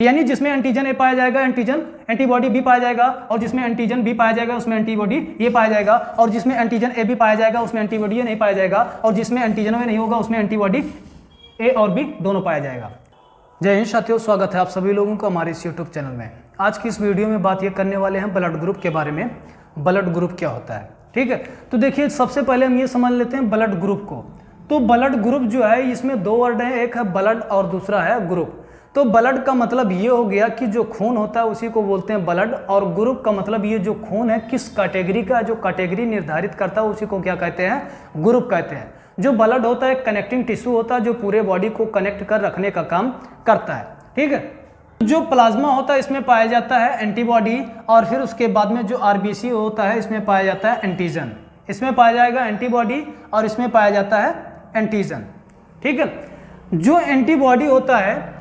यानी जिसमें एंटीजन ए पाया जाएगा एंटीजन एंटीबॉडी बी पाया जाएगा, और जिसमें एंटीजन बी पाया जाएगा उसमें एंटीबॉडी ए पाया जाएगा, और जिसमें एंटीजन ए बी पाया जाएगा उसमें एंटीबॉडी ए नहीं पाया जाएगा, और जिसमें एंटीजन ए नहीं होगा उसमें एंटीबॉडी ए और बी दोनों पाया जाएगा। जय हिंद साथियों, स्वागत है आप सभी लोगों को हमारे इस यूट्यूब चैनल में। आज की इस वीडियो में बात ये करने वाले हैं ब्लड ग्रुप के बारे में। ब्लड ग्रुप क्या होता है, ठीक है। तो देखिए, सबसे पहले हम ये समझ लेते हैं ब्लड ग्रुप को। तो ब्लड ग्रुप जो है इसमें दो वर्ड हैं, एक है ब्लड और दूसरा है ग्रुप। तो ब्लड का मतलब ये हो गया कि जो खून होता है उसी को बोलते हैं ब्लड, और ग्रुप का मतलब ये जो खून है किस कैटेगरी का, जो कैटेगरी निर्धारित करता है उसी को क्या कहते हैं, ग्रुप कहते हैं। जो ब्लड होता है कनेक्टिंग टिश्यू होता है जो पूरे बॉडी को कनेक्ट कर रखने का काम करता है, ठीक है। जो प्लाज्मा होता है इसमें पाया जाता है एंटीबॉडी, और फिर उसके बाद में जो आरबीसी होता है इसमें पाया जाता है एंटीजन। इसमें पाया जाएगा एंटीबॉडी और इसमें पाया जाता है एंटीजन, ठीक है। जो एंटीबॉडी होता है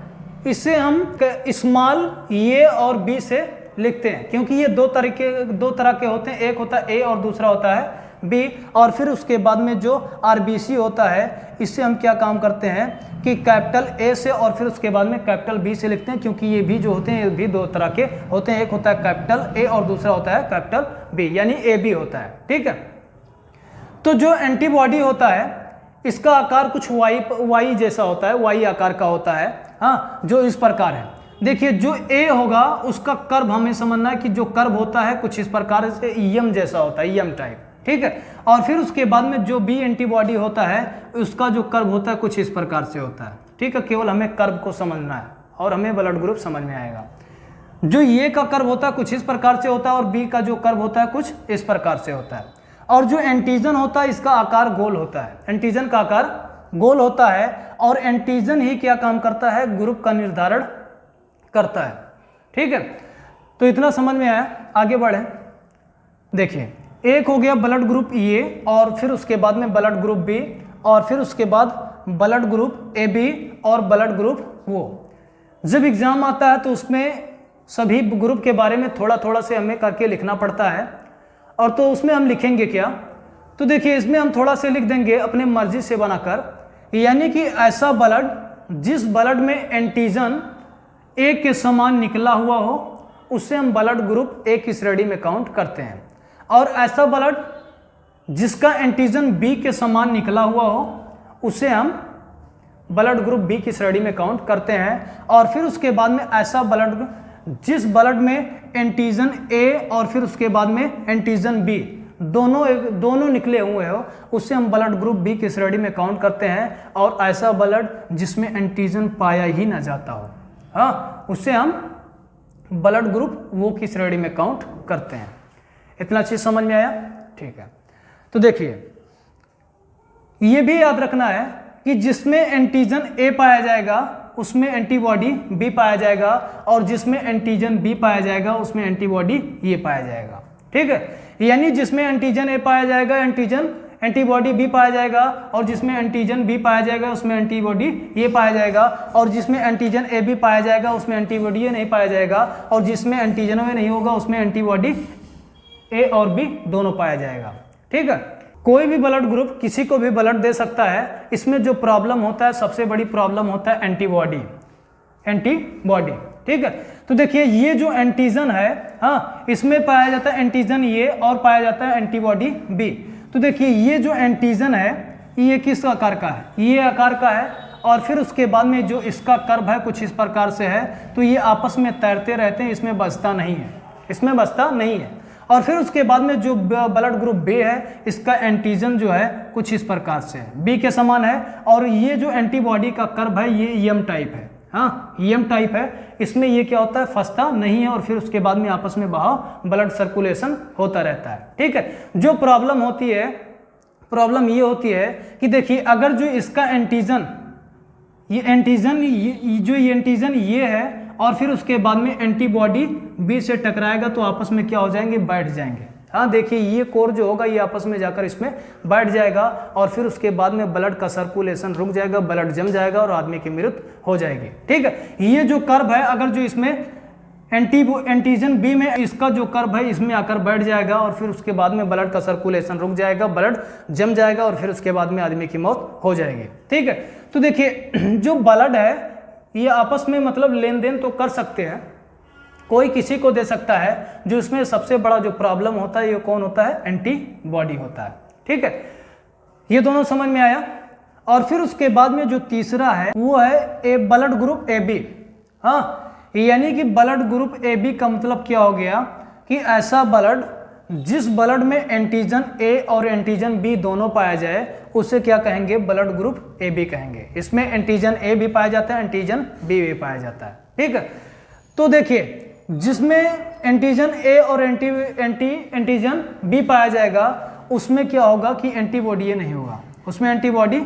इसे हम स्मॉल ए और बी से लिखते हैं, क्योंकि ये दो तरह के होते हैं, एक होता है ए और दूसरा होता है बी। और फिर उसके बाद में जो आरबीसी होता है इससे हम क्या काम करते हैं कि कैपिटल ए से और फिर उसके बाद में कैपिटल बी से लिखते हैं, क्योंकि ये भी जो होते हैं ये भी दो तरह के होते हैं, एक होता है कैपिटल ए और दूसरा होता है कैपिटल बी, यानी ए बी होता है, ठीक है। तो जो एंटीबॉडी होता है इसका आकार कुछ वाई जैसा होता है, वाई आकार का होता है, हाँ, जो इस प्रकार है। देखिए, जो ए होगा उसका कर्व हमें समझना है कि जो कर्व होता है कुछ इस प्रकार से ईएम जैसा होता है, ईएम टाइप, ठीक है। और फिर उसके बाद में जो बी एंटीबॉडी होता है उसका जो कर्व होता है कुछ इस प्रकार से होता है, ठीक है। केवल हमें कर्व को समझना है और हमें ब्लड ग्रुप समझ में आएगा। जो ए का कर्व होता है कुछ इस प्रकार से होता है और बी का जो कर्व होता है कुछ इस प्रकार से होता है। और जो एंटीजन होता है इसका आकार गोल होता है, एंटीजन का आकार गोल होता है, और एंटीजन ही क्या काम करता है, ग्रुप का निर्धारण करता है, ठीक है। तो इतना समझ में आया, आगे बढ़े। देखिए, एक हो गया ब्लड ग्रुप ए, और फिर उसके बाद में ब्लड ग्रुप बी, और फिर उसके बाद ब्लड ग्रुप ए बी और ब्लड ग्रुप वो। जब एग्जाम आता है तो उसमें सभी ग्रुप के बारे में थोड़ा थोड़ा से हमें करके लिखना पड़ता है। और तो उसमें हम लिखेंगे क्या, तो देखिए इसमें हम थोड़ा से लिख देंगे अपने मर्जी से बनाकर, यानी कि ऐसा ब्लड जिस ब्लड में एंटीजन ए के समान निकला हुआ हो उससे हम ब्लड ग्रुप ए की श्रेणी में काउंट करते हैं। और ऐसा ब्लड जिसका एंटीजन बी के समान निकला हुआ हो उसे हम ब्लड ग्रुप बी की श्रेणी में काउंट करते हैं। और फिर उसके बाद में ऐसा ब्लड जिस ब्लड में एंटीजन ए और फिर उसके बाद में एंटीजन बी दोनों निकले हुए हो उससे हम ब्लड ग्रुप बी की श्रेणी में काउंट करते हैं। और ऐसा ब्लड जिसमें एंटीजन पाया ही ना जाता हो, हाँ, उससे हम ब्लड ग्रुप वो की श्रेणी में काउंट करते हैं। इतना चीज समझ में आया, ठीक है। तो देखिए, ये भी याद रखना है कि जिसमें एंटीजन ए पाया जाएगा उसमें एंटीबॉडी बी पाया जाएगा, और जिसमें एंटीजन बी पाया जाएगा उसमें एंटीबॉडी ये पाया जाएगा, ठीक है। यानी जिसमें एंटीजन ए पाया जाएगा एंटीबॉडी बी पाया जाएगा, और जिसमें एंटीजन बी पाया जाएगा उसमें एंटीबॉडी ये पाया जाएगा, और जिसमें एंटीजन ए बी पाया जाएगा उसमें एंटीबॉडी ये नहीं पाया जाएगा, और जिसमें एंटीजन ए नहीं होगा उसमें एंटीबॉडी ए और बी दोनों पाया जाएगा, ठीक है। कोई भी ब्लड ग्रुप किसी को भी ब्लड दे सकता है। इसमें जो प्रॉब्लम होता है, सबसे बड़ी प्रॉब्लम होता है एंटीबॉडी, ठीक है। तो देखिए, ये जो एंटीजन है, हाँ, इसमें पाया जाता है एंटीजन ए और पाया जाता है एंटीबॉडी बी। तो देखिए, ये जो एंटीजन है ये किस आकार का है, ये आकार का है, और फिर उसके बाद में जो इसका कर्व है कुछ इस प्रकार से है। तो ये आपस में तैरते रहते हैं, इसमें बचता नहीं है, और फिर उसके बाद में जो ब्लड ग्रुप बी है इसका एंटीजन जो है कुछ इस प्रकार से है, बी के समान है, और ये जो एंटीबॉडी का कर्व है ये ईएम टाइप है, हाँ, ईएम टाइप है। इसमें ये क्या होता है, फंसता नहीं है, और फिर उसके बाद में आपस में बहाव ब्लड सर्कुलेशन होता रहता है, ठीक है। जो प्रॉब्लम ये होती है कि देखिए, अगर जो इसका एंटीजन ये है और फिर उसके बाद में एंटीबॉडी बी से टकराएगा तो आपस में क्या हो जाएंगे, बैठ जाएंगे, हाँ। देखिए, ये कोर जो होगा ये आपस में जाकर इसमें बैठ जाएगा, और फिर उसके बाद में ब्लड का सर्कुलेशन रुक जाएगा, ब्लड जम जाएगा और आदमी की मृत्यु हो जाएगी, ठीक है। ये जो कर्व है, अगर जो इसमें एंटीजन बी में इसका जो कर्व है इसमें आकर बैठ जाएगा, और फिर उसके बाद में ब्लड का सर्कुलेशन रुक जाएगा, ब्लड जम जाएगा, और फिर उसके बाद में आदमी की मौत हो जाएगी, ठीक है। तो देखिए, जो ब्लड है ये आपस में मतलब लेन देन तो कर सकते हैं, कोई किसी को दे सकता है। जो इसमें सबसे बड़ा जो प्रॉब्लम होता है ये कौन होता है, एंटीबॉडी होता है। ठीक है, ये दोनों समझ में आया। और फिर उसके बाद में जो तीसरा है वो है ए ब्लड ग्रुप ए बी। हाँ, यानी कि ब्लड ग्रुप ए बी का मतलब क्या हो गया कि ऐसा ब्लड जिस ब्लड में एंटीजन ए और एंटीजन बी दोनों पाया जाए उसे क्या कहेंगे, ब्लड ग्रुप ए बी कहेंगे। इसमें एंटीजन ए भी पाया जाता है, एंटीजन बी भी पाया जाता है। ठीक है, तो देखिए जिसमें एंटीजन ए और एंटीजन बी पाया जाएगा उसमें क्या होगा कि एंटीबॉडी ये नहीं होगा, उसमें एंटीबॉडी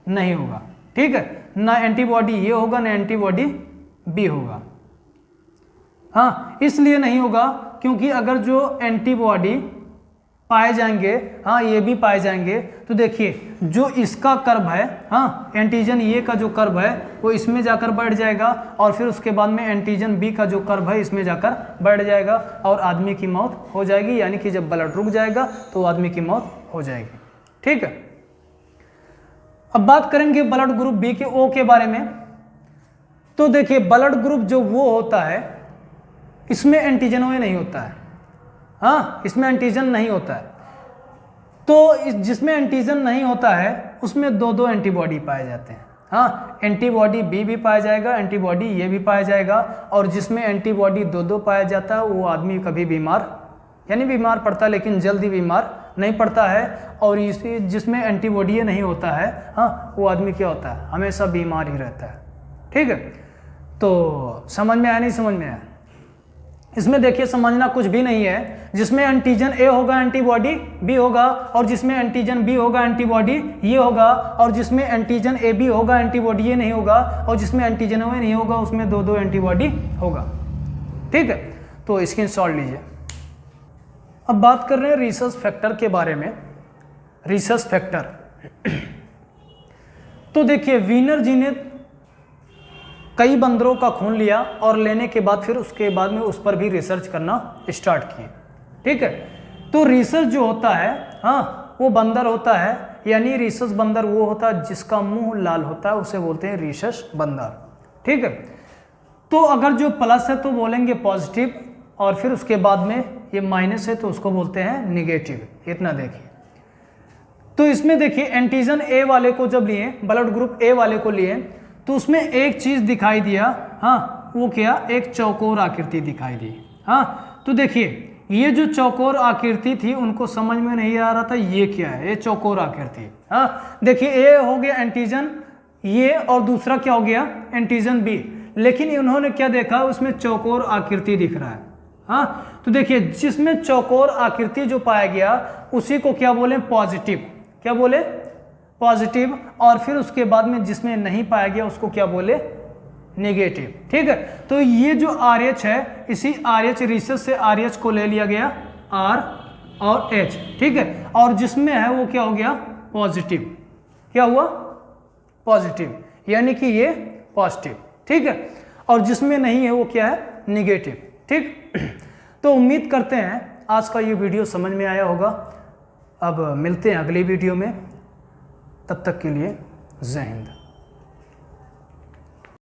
नहीं होगा। ठीक है, ना एंटीबॉडी ये होगा ना एंटीबॉडी बी होगा। हाँ, इसलिए नहीं होगा क्योंकि अगर जो एंटीबॉडी पाए जाएंगे, हाँ ये भी पाए जाएंगे, तो देखिए जो इसका कर्व है, हाँ एंटीजन ए का जो कर्व है वो इसमें जाकर बढ़ जाएगा और फिर उसके बाद में एंटीजन बी का जो कर्व है इसमें जाकर बढ़ जाएगा और आदमी की मौत हो जाएगी। यानी कि जब ब्लड रुक जाएगा तो आदमी की मौत हो जाएगी। ठीक है, अब बात करेंगे ब्लड ग्रुप बी के ओ के बारे में। तो देखिए ब्लड ग्रुप जो वो होता है इसमें एंटीजन ओ नहीं होता है। हाँ, इसमें एंटीजन नहीं होता है। तो जिसमें एंटीजन नहीं होता है उसमें दो दो एंटीबॉडी पाए जाते हैं। हाँ, एंटीबॉडी बी भी पाया जाएगा, एंटीबॉडी ये भी पाया जाएगा। और जिसमें एंटीबॉडी दो दो पाया जाता है वो आदमी कभी बीमार यानी बीमार पड़ता है लेकिन जल्दी बीमार नहीं पड़ता है। और इसी जिसमें एंटीबॉडी नहीं होता है, हाँ वो आदमी क्या होता है, हमेशा बीमार ही रहता है। ठीक है, तो समझ में आया नहीं समझ में आया? इसमें देखिए समझना कुछ भी नहीं है। जिसमें एंटीजन ए होगा एंटीबॉडी बी होगा, और जिसमें एंटीजन बी होगा एंटीबॉडी ये होगा, और जिसमें एंटीजन ए बी होगा एंटीबॉडी ये नहीं होगा, और जिसमें एंटीजन ओ नहीं होगा उसमें दो दो एंटीबॉडी होगा। ठीक है, तो स्क्रीनशॉट लीजिए। अब बात कर रहे हैं रिसर्च फैक्टर के बारे में। रिसर्च फैक्टर तो देखिए वीनर जी ने कई बंदरों का खून लिया और लेने के बाद फिर उसके बाद में उस पर भी रिसर्च करना स्टार्ट किए। ठीक है, तो रिसर्च जो होता है, हाँ वो बंदर होता है, यानी रिसर्च बंदर वो होता है जिसका मुंह लाल होता है, उसे बोलते हैं रिसर्च बंदर। ठीक है, तो अगर जो प्लस है तो बोलेंगे पॉजिटिव, और फिर उसके बाद में ये माइनस है तो उसको बोलते हैं निगेटिव। इतना देखिए, तो इसमें देखिए एंटीजन ए वाले को जब लिए, ब्लड ग्रुप ए वाले को लिए, तो उसमें एक चीज दिखाई दिया। हाँ, वो क्या, एक चौकोर आकृति दिखाई दी। हाँ, तो देखिए ये जो चौकोर आकृति थी उनको समझ में नहीं आ रहा था ये क्या है, ये चौकोर आकृति। हाँ, देखिए ए हो गया एंटीजन ये और दूसरा क्या हो गया एंटीजन बी, लेकिन उन्होंने क्या देखा, उसमें चौकोर आकृति दिख रहा है। हाँ, तो देखिए जिसमें चौकोर आकृति जो पाया गया उसी को क्या बोले, पॉजिटिव। क्या बोले, पॉजिटिव। और फिर उसके बाद में जिसमें नहीं पाया गया उसको क्या बोले, नेगेटिव। ठीक है, तो ये जो RH है, इसी RH रिसर्च से RH को ले लिया गया R और H। ठीक है, और जिसमें है वो क्या हो गया, पॉजिटिव। क्या हुआ, पॉजिटिव, यानी कि ये पॉजिटिव। ठीक है, और जिसमें नहीं है वो क्या है, निगेटिव। ठीक, तो उम्मीद करते हैं आज का ये वीडियो समझ में आया होगा। अब मिलते हैं अगली वीडियो में, तब तक के लिए जय हिंद।